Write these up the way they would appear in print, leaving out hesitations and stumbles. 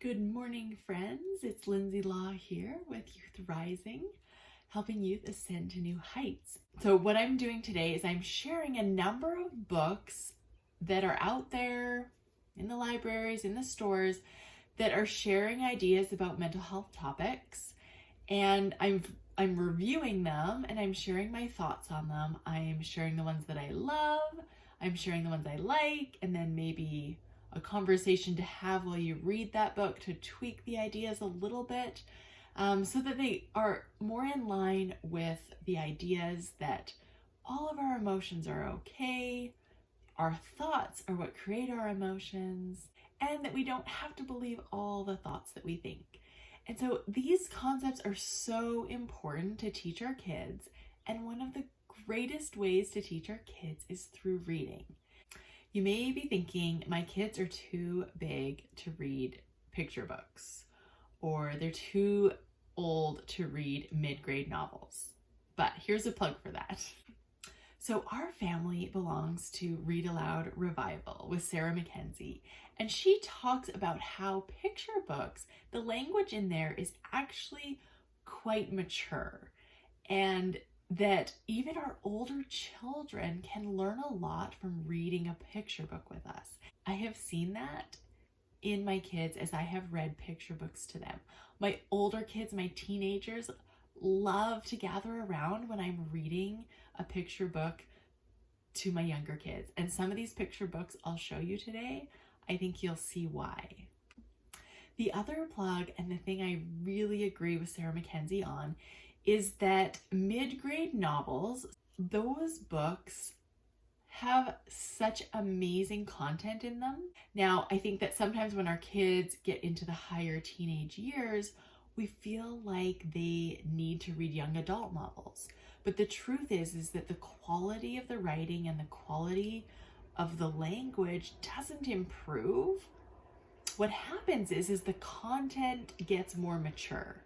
Good morning, friends. It's Lindsay Law here with Youth Rising, helping youth ascend to new heights. So what I'm doing today is I'm sharing a number of books that are out there in the libraries, in the stores, that are sharing ideas about mental health topics. And I'm reviewing them and I'm sharing my thoughts on them. I'm sharing the ones that I love, I'm sharing the ones I like, and then maybe a conversation to have while you read that book to tweak the ideas a little bit, so that they are more in line with the ideas that all of our emotions are okay, our thoughts are what create our emotions, and that we don't have to believe all the thoughts that we think. And so these concepts are so important to teach our kids, and one of the greatest ways to teach our kids is through reading. You may be thinking, my kids are too big to read picture books, or they're too old to read mid-grade novels. But here's a plug for that. So our family belongs to Read Aloud Revival with Charlie Mackesy, and she talks about how picture books, the language in there is actually quite mature, and that even our older children can learn a lot from reading a picture book with us. I have seen that in my kids as I have read picture books to them. My older kids, my teenagers, love to gather around when I'm reading a picture book to my younger kids. And some of these picture books I'll show you today, I think you'll see why. The other plug, and the thing I really agree with Charlie Mackesy on, is that mid-grade novels, those books have such amazing content in them. Now, I think that sometimes when our kids get into the higher teenage years, we feel like they need to read young adult novels. But the truth is that the quality of the writing and the quality of the language doesn't improve. What happens is the content gets more mature.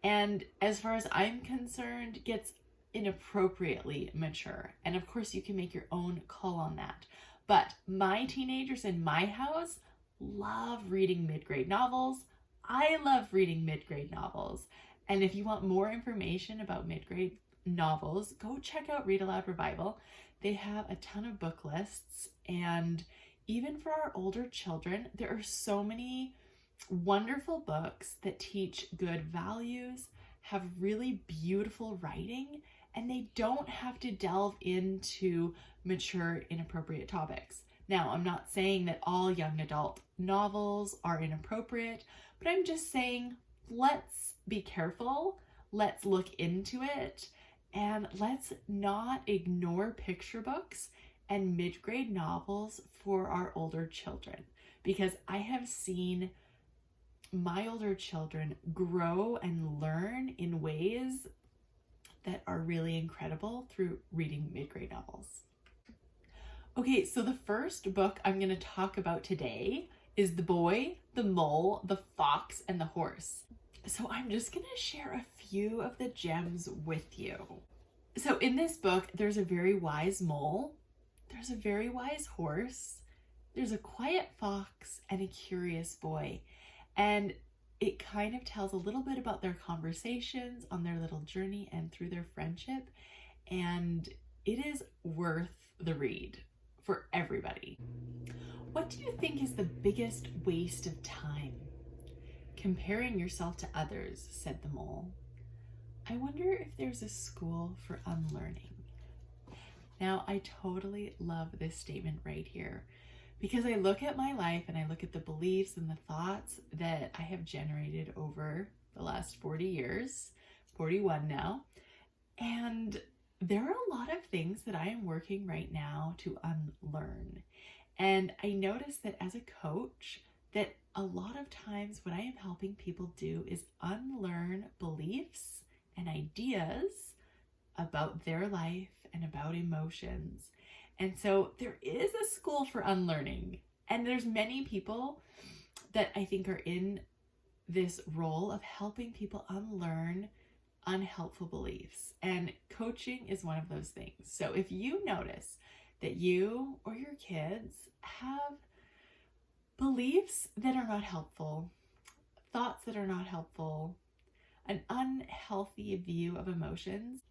And as far as I'm concerned, gets inappropriately mature. And of course, you can make your own call on that. But my teenagers in my house love reading mid-grade novels. I love reading mid-grade novels. And if you want more information about mid-grade novels, go check out Read Aloud Revival. They have a ton of book lists. And even for our older children, there are so many wonderful books that teach good values, have really beautiful writing, and they don't have to delve into mature, inappropriate topics. Now, I'm not saying that all young adult novels are inappropriate, but I'm just saying, let's be careful, let's look into it, and let's not ignore picture books and mid-grade novels for our older children, because I have seen my older children grow and learn in ways that are really incredible through reading mid-grade novels. Okay, so the first book I'm going to talk about today is The Boy, the Mole, the Fox, and the Horse. So I'm just going to share a few of the gems with you. So in this book, there's a very wise mole, there's a very wise horse, there's a quiet fox, and a curious boy. And it kind of tells a little bit about their conversations on their little journey and through their friendship. And it is worth the read for everybody. What do you think is the biggest waste of time? Comparing yourself to others, said the mole. I wonder if there's a school for unlearning. Now, I totally love this statement right here, because I look at my life and I look at the beliefs and the thoughts that I have generated over the last 40 years, 41 now, and there are a lot of things that I am working right now to unlearn. And I notice that as a coach, that a lot of times what I am helping people do is unlearn beliefs and ideas about their life and about emotions. And so there is a school for unlearning, and there's many people that I think are in this role of helping people unlearn unhelpful beliefs. And coaching is one of those things. So if you notice that you or your kids have beliefs that are not helpful, thoughts that are not helpful, an unhealthy view of emotions.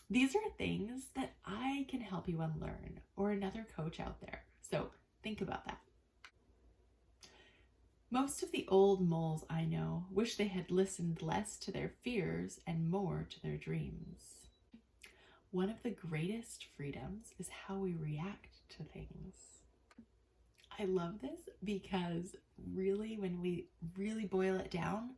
These are things that I can help you unlearn, or another coach out there. So think about that. Most of the old moles I know wish they had listened less to their fears and more to their dreams. One of the greatest freedoms is how we react to things. I love this because really, when we really boil it down,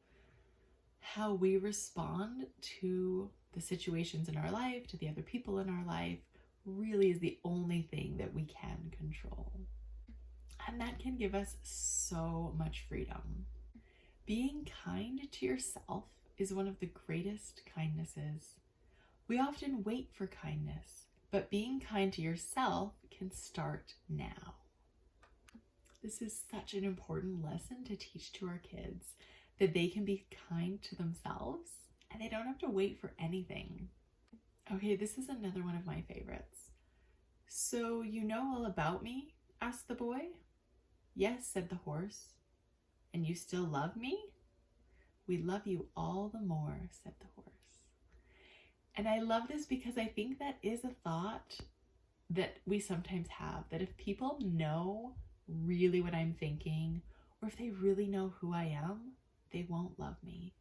how we respond to the situations in our life, to the other people in our life, really is the only thing that we can control. And that can give us so much freedom. Being kind to yourself is one of the greatest kindnesses. We often wait for kindness, but being kind to yourself can start now. This is such an important lesson to teach to our kids, that they can be kind to themselves and they don't have to wait for anything. Okay, this is another one of my favorites. "So you know all about me?" asked the boy. "Yes," said the horse. "And you still love me?" "We love you all the more," said the horse. And I love this because I think that is a thought that we sometimes have, that if people know really what I'm thinking, or if they really know who I am, they won't love me.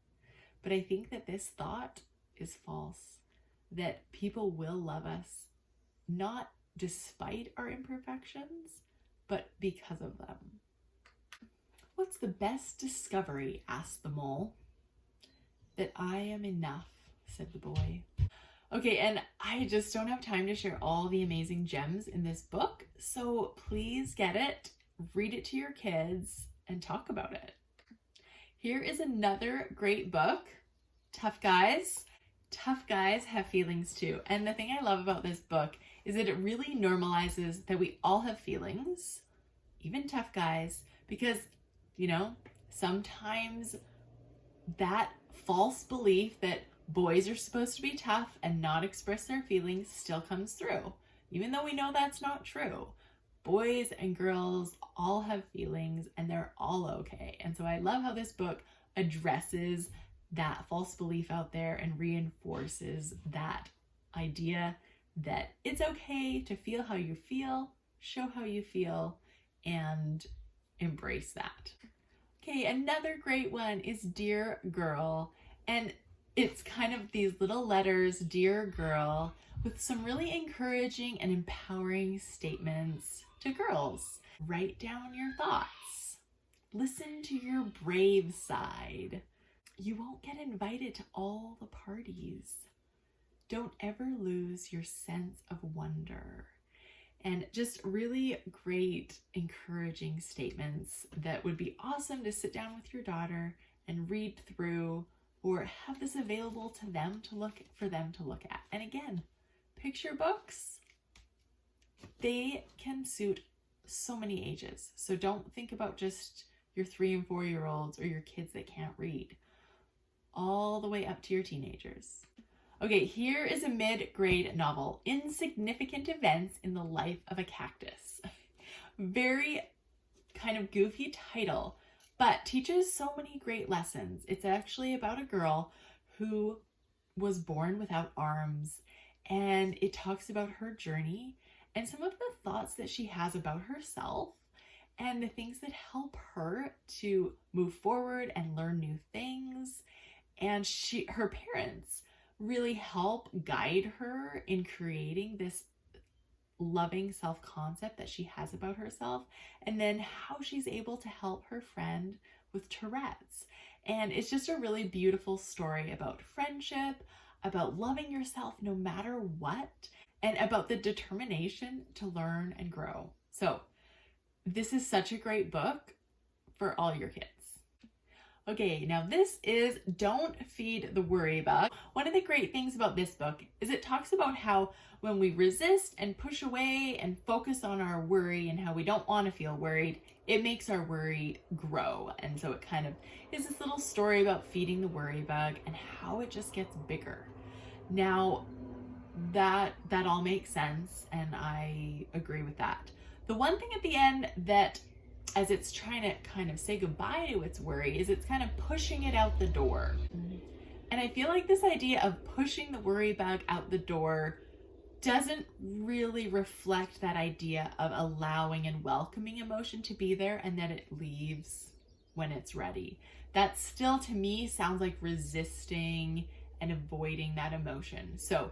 But I think that this thought is false, that people will love us, not despite our imperfections, but because of them. "What's the best discovery?" asked the mole. "That I am enough," said the boy. Okay, and I just don't have time to share all the amazing gems in this book, so please get it, read it to your kids, and talk about it. Here is another great book, Tough Guys. Tough guys have feelings too. And the thing I love about this book is that it really normalizes that we all have feelings, even tough guys, because, sometimes that false belief that boys are supposed to be tough and not express their feelings still comes through, even though we know that's not true. Boys and girls all have feelings and they're all okay. And so I love how this book addresses that false belief out there and reinforces that idea that it's okay to feel how you feel, show how you feel, and embrace that. Okay, another great one is Dear Girl. And it's kind of these little letters, Dear Girl, with some really encouraging and empowering statements to girls. Write down your thoughts. Listen to your brave side. You won't get invited to all the parties. Don't ever lose your sense of wonder. And just really great, encouraging statements that would be awesome to sit down with your daughter and read through, or have this available to them to look at. And again, picture books, they can suit so many ages. So don't think about just your 3 and 4 year olds or your kids that can't read, all the way up to your teenagers. Okay, here is a mid-grade novel, Insignificant Events in the Life of a Cactus. Very kind of goofy title, but teaches so many great lessons. It's actually about a girl who was born without arms, and it talks about her journey and some of the thoughts that she has about herself and the things that help her to move forward and learn new things. And her parents really help guide her in creating this loving self-concept that she has about herself, and then how she's able to help her friend with Tourette's. And it's just a really beautiful story about friendship, about loving yourself no matter what, and about the determination to learn and grow. So this is such a great book for all your kids. Okay, now this is Don't Feed the Worry Bug. One of the great things about this book is it talks about how when we resist and push away and focus on our worry and how we don't want to feel worried, it makes our worry grow. And so it kind of is this little story about feeding the worry bug and how it just gets bigger. Now, that all makes sense, and I agree with that. The one thing at the end that as it's trying to kind of say goodbye to its worry, is it's kind of pushing it out the door. And I feel like this idea of pushing the worry bag out the door doesn't really reflect that idea of allowing and welcoming emotion to be there and that it leaves when it's ready. That still, to me, sounds like resisting and avoiding that emotion. So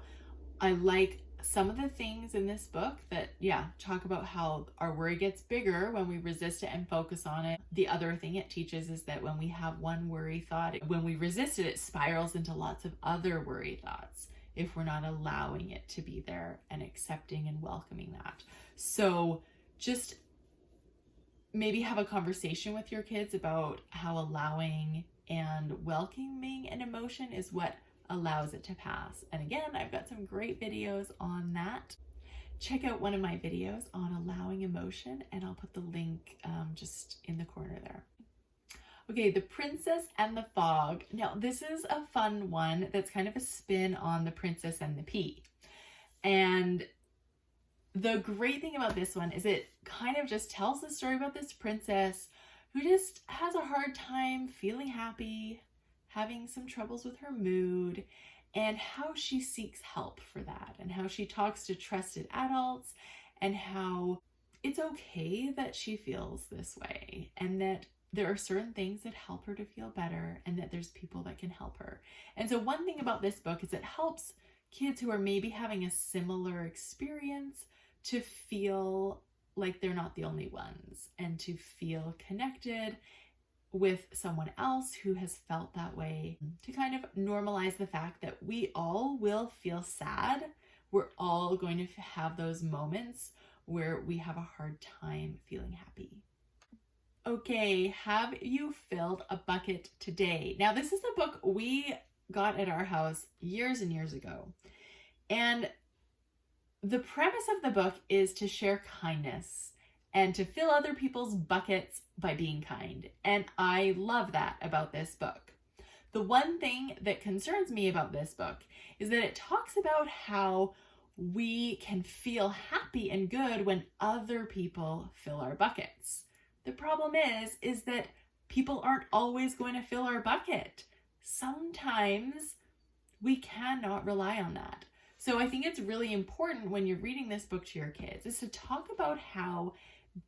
I like some of the things in this book that, talk about how our worry gets bigger when we resist it and focus on it. The other thing it teaches is that when we have one worry thought, when we resist it, it spirals into lots of other worry thoughts if we're not allowing it to be there and accepting and welcoming that. So just maybe have a conversation with your kids about how allowing and welcoming an emotion is what allows it to pass. And again, I've got some great videos on that. Check out one of my videos on allowing emotion, and I'll put the link just in the corner there. Okay, The Princess and the Fog. Now, this is a fun one that's kind of a spin on The Princess and the Pea. And the great thing about this one is it kind of just tells the story about this princess who just has a hard time feeling happy, having some troubles with her mood, and how she seeks help for that, and how she talks to trusted adults, and how it's okay that she feels this way, and that there are certain things that help her to feel better, and that there's people that can help her. And so one thing about this book is it helps kids who are maybe having a similar experience to feel like they're not the only ones, and to feel connected with someone else who has felt that way, to kind of normalize the fact that we all will feel sad. We're all going to have those moments where we have a hard time feeling happy. Okay, have you filled a bucket today? Now, this is a book we got at our house years and years ago. And the premise of the book is to share kindness and to fill other people's buckets by being kind. And I love that about this book. The one thing that concerns me about this book is that it talks about how we can feel happy and good when other people fill our buckets. The problem is that people aren't always going to fill our bucket. Sometimes we cannot rely on that. So I think it's really important when you're reading this book to your kids is to talk about how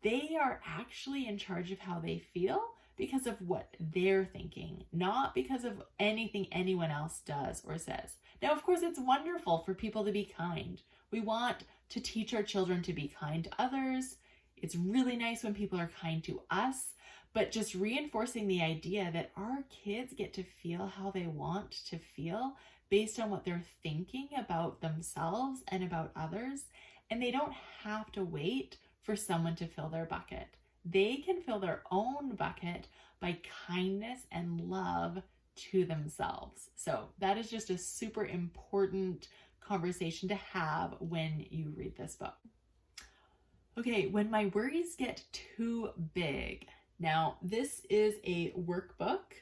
they are actually in charge of how they feel because of what they're thinking, not because of anything anyone else does or says. Now, of course, it's wonderful for people to be kind. We want to teach our children to be kind to others. It's really nice when people are kind to us, but just reinforcing the idea that our kids get to feel how they want to feel based on what they're thinking about themselves and about others. And they don't have to wait for someone to fill their bucket. They can fill their own bucket by kindness and love to themselves. So that is just a super important conversation to have when you read this book. Okay, when my worries get too big. Now, this is a workbook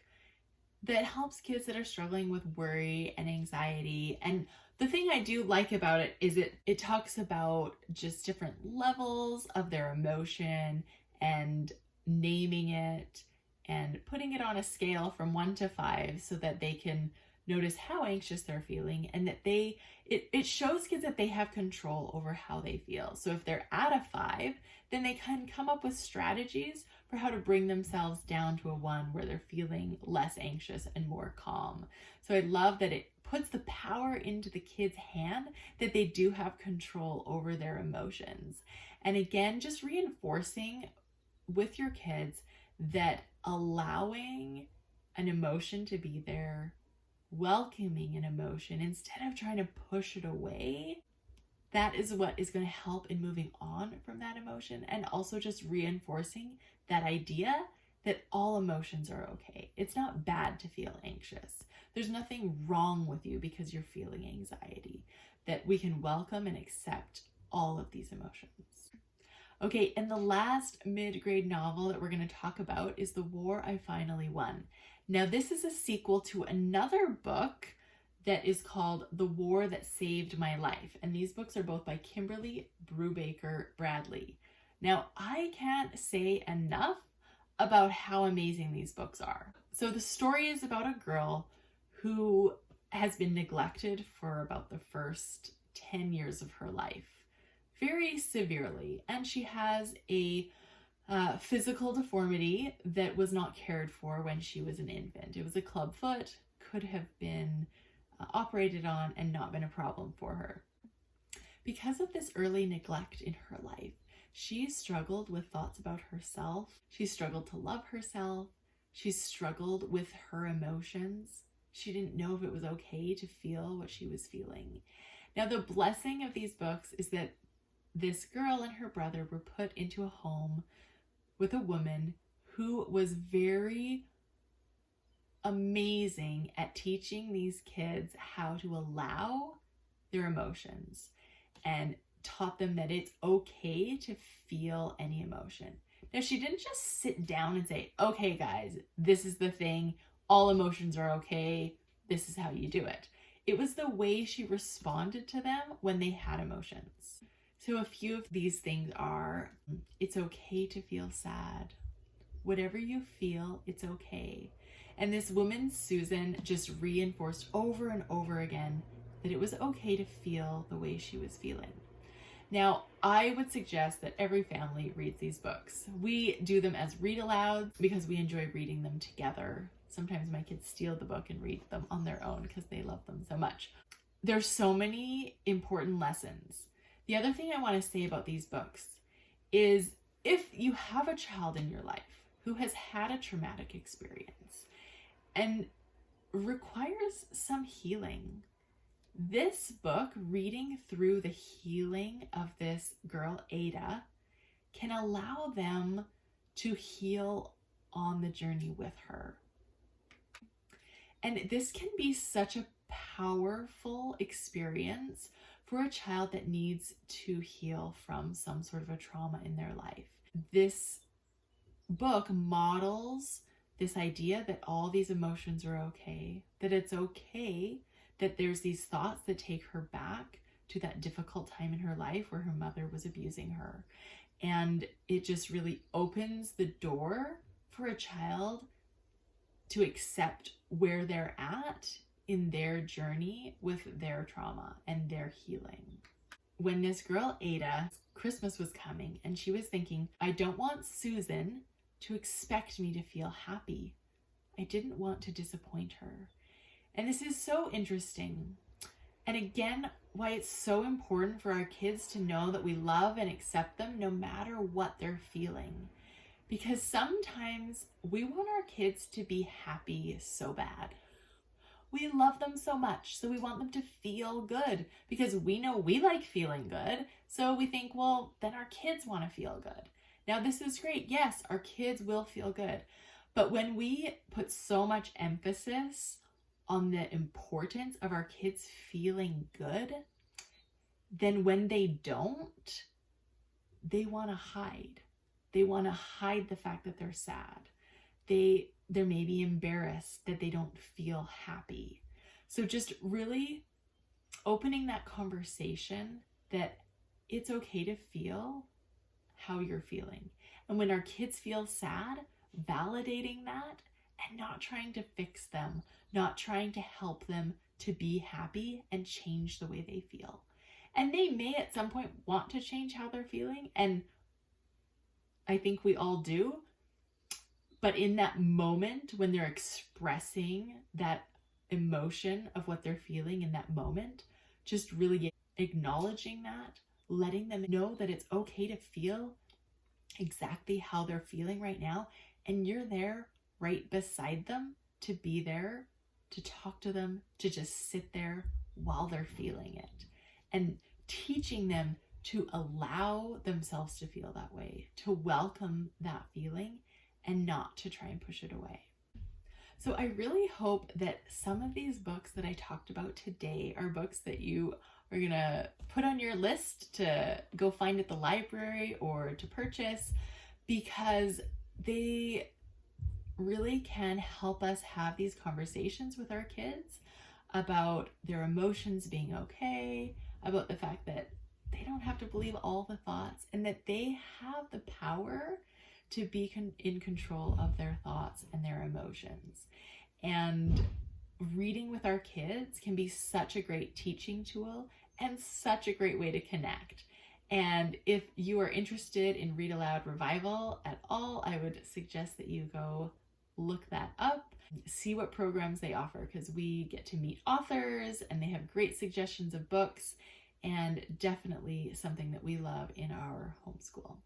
that helps kids that are struggling with worry and anxiety. And the thing I do like about it is it talks about just different levels of their emotion and naming it and putting it on a scale from 1 to 5 so that they can notice how anxious they're feeling, and that it shows kids that they have control over how they feel. So if they're at a 5, then they can come up with strategies for how to bring themselves down to a 1 where they're feeling less anxious and more calm. So I love that it puts the power into the kid's hand that they do have control over their emotions. And again, just reinforcing with your kids that allowing an emotion to be there, welcoming an emotion instead of trying to push it away, that is what is going to help in moving on from that emotion, and also just reinforcing that idea that all emotions are okay. It's not bad to feel anxious. There's nothing wrong with you because you're feeling anxiety, that we can welcome and accept all of these emotions. Okay, and the last mid-grade novel that we're going to talk about is The War I Finally Won. Now, this is a sequel to another book that is called The War That Saved My Life. And these books are both by Kimberly Brubaker Bradley. Now, I can't say enough about how amazing these books are. So the story is about a girl who has been neglected for about the first 10 years of her life, very severely, and she has a physical deformity that was not cared for when she was an infant. It was a clubfoot, could have been operated on and not been a problem for her. Because of this early neglect in her life, she struggled with thoughts about herself. She struggled to love herself. She struggled with her emotions. She didn't know if it was okay to feel what she was feeling. Now, the blessing of these books is that this girl and her brother were put into a home with a woman who was very amazing at teaching these kids how to allow their emotions and taught them that it's okay to feel any emotion. Now, she didn't just sit down and say, okay, guys, this is the thing. All emotions are okay. This is how you do it. It was the way she responded to them when they had emotions. So a few of these things are, it's okay to feel sad. Whatever you feel, it's okay. And this woman, Susan, just reinforced over and over again that it was okay to feel the way she was feeling. Now, I would suggest that every family reads these books. We do them as read alouds because we enjoy reading them together. Sometimes my kids steal the book and read them on their own because they love them so much. There's so many important lessons. The other thing I want to say about these books is if you have a child in your life who has had a traumatic experience and requires some healing, this book, reading through the healing of this girl, Ada, can allow them to heal on the journey with her. And this can be such a powerful experience for a child that needs to heal from some sort of a trauma in their life. This book models this idea that all these emotions are okay, that it's okay that there's these thoughts that take her back to that difficult time in her life where her mother was abusing her. And it just really opens the door for a child to accept where they're at in their journey with their trauma and their healing. When this girl, Ada, Christmas was coming and she was thinking, I don't want Susan to expect me to feel happy. I didn't want to disappoint her. And this is so interesting. And again, why it's so important for our kids to know that we love and accept them no matter what they're feeling. Because sometimes we want our kids to be happy so bad. We love them so much, so we want them to feel good because we know we like feeling good. So we think, well, then our kids want to feel good. Now, this is great. Yes, our kids will feel good. But when we put so much emphasis on the importance of our kids feeling good, then when they don't, they want to hide. They want to hide the fact that they're sad. They're maybe embarrassed that they don't feel happy. So just really opening that conversation that it's okay to feel how you're feeling. And when our kids feel sad, validating that and not trying to fix them, not trying to help them to be happy and change the way they feel. And they may at some point want to change how they're feeling, and I think we all do. But in that moment when they're expressing that emotion of what they're feeling in that moment, just really acknowledging that, letting them know that it's okay to feel exactly how they're feeling right now. And you're there right beside them to be there, to talk to them, to just sit there while they're feeling it. And teaching them to allow themselves to feel that way, to welcome that feeling and not to try and push it away. So I really hope that some of these books that I talked about today are books that you are going to put on your list to go find at the library or to purchase, because they really can help us have these conversations with our kids about their emotions being okay, about the fact that they don't have to believe all the thoughts, and that they have the power to be in control of their thoughts and their emotions. And reading with our kids can be such a great teaching tool and such a great way to connect. And if you are interested in Read Aloud Revival at all, I would suggest that you go look that up, see what programs they offer, because we get to meet authors and they have great suggestions of books, and definitely something that we love in our homeschool.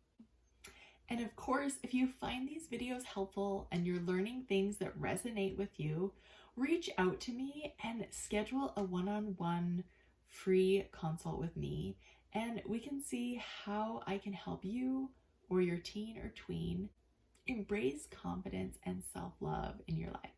And of course, if you find these videos helpful and you're learning things that resonate with you, reach out to me and schedule a one-on-one free consult with me, and we can see how I can help you or your teen or tween embrace confidence and self-love in your life.